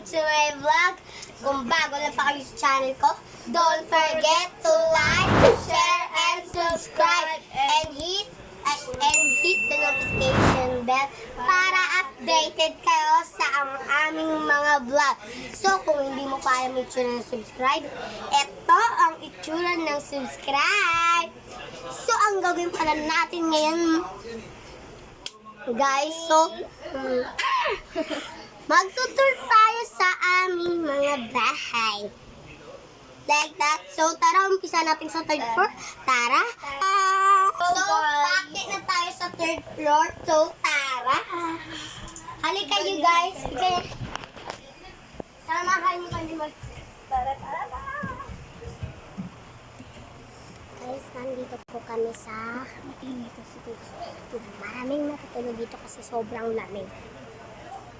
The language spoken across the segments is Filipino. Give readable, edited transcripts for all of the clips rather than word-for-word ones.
to my vlog. Kung bago lang pa kayo sa channel ko, don't forget to like, share, and subscribe. And hit the notification bell para updated kayo sa aming mga vlog. So, kung hindi mo pa alam yung itsura ng subscribe, ito ang itsura ng subscribe. So, ang gagawin pala natin ngayon, guys, so, magtutur tayo sa aming mga bahay. Like that. So, tara, umpisa natin sa third floor. Tara. So, bakit na tayo sa third floor? So, tara. Halika you guys. Okay. Samahan niyo kami tara. Guys, nandito po kami sa maraming natutulog dito kasi sobrang lamig.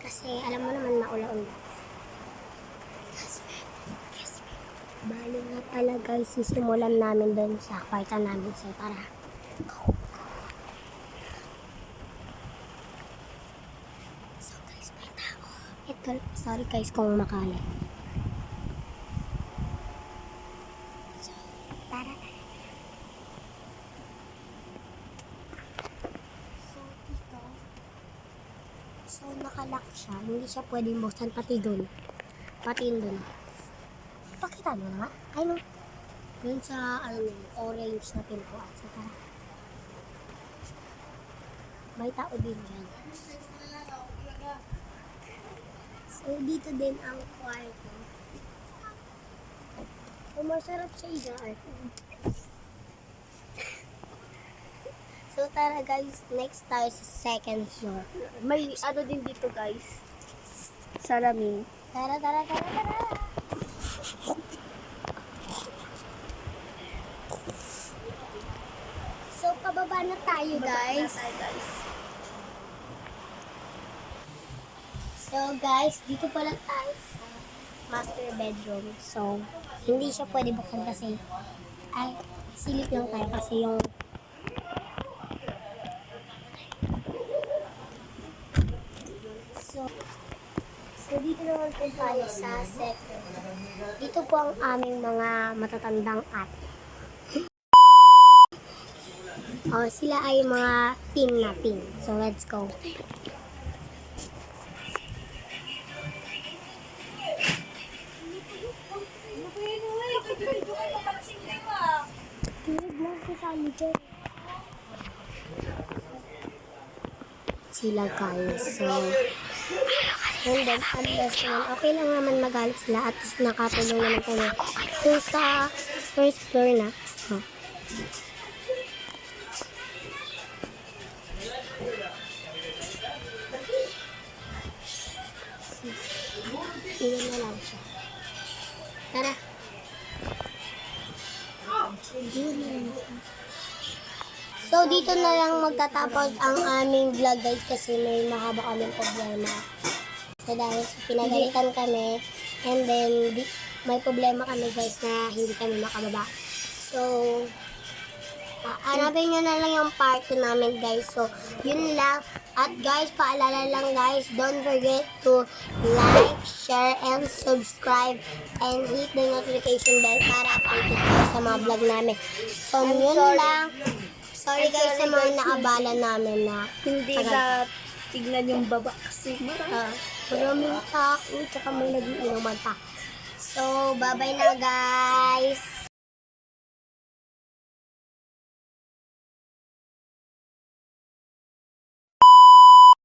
Kasi alam mo naman maula-ula. Bali nga pala guys, sisimulan namin doon sa kwarta namin. So tara. So guys, may tao. Ito, sorry guys kung makalat. So, tara. So, dito. So, nakalock siya. Hindi siya pwedeng buksan pati doon. Pati yun doon. Pakita mo naman. Ay, no. Yun sa, orange na pintuan. So, tara. May tao din dyan. So, dito din ang kwarto. So, masarap siya igaan. So, tara guys. Next tayo sa second floor. May ano din dito guys. Salamin. Tara. So, pababa na tayo, guys. So, guys, dito pala tayo sa master bedroom. So, hindi siya pwede buksan kasi ay, silip lang tayo kasi yung So, dito naman po tayo sa second. Dito po ang aming mga matatandang ate. Oh, sila ay mga team na team. So, let's go. Sila guys. So, and then, unless naman, okay lang naman magalit sila at nakatulong naman kami. So, sa first floor na, iwan na lang siya. Tara. Iwan na lang siya. So, dito na lang magtatapos ang aming vlog guys kasi may mahaba kaming problema. So, dahil pinagalitan kami and then may problema kami guys na hindi kami makababa. So, hanapin nyo na lang yung part 2 namin guys. So, yun lang. At guys, paalala lang guys, don't forget to like, share, and subscribe and hit the notification bell para updated kayo sa mga vlog namin. So, yun lang. Sorry guys sa mga naabala namin na Hindi na tignan yung baba kasi maraming tao, tsaka may nag-iinuman pa. So, bye-bye na guys!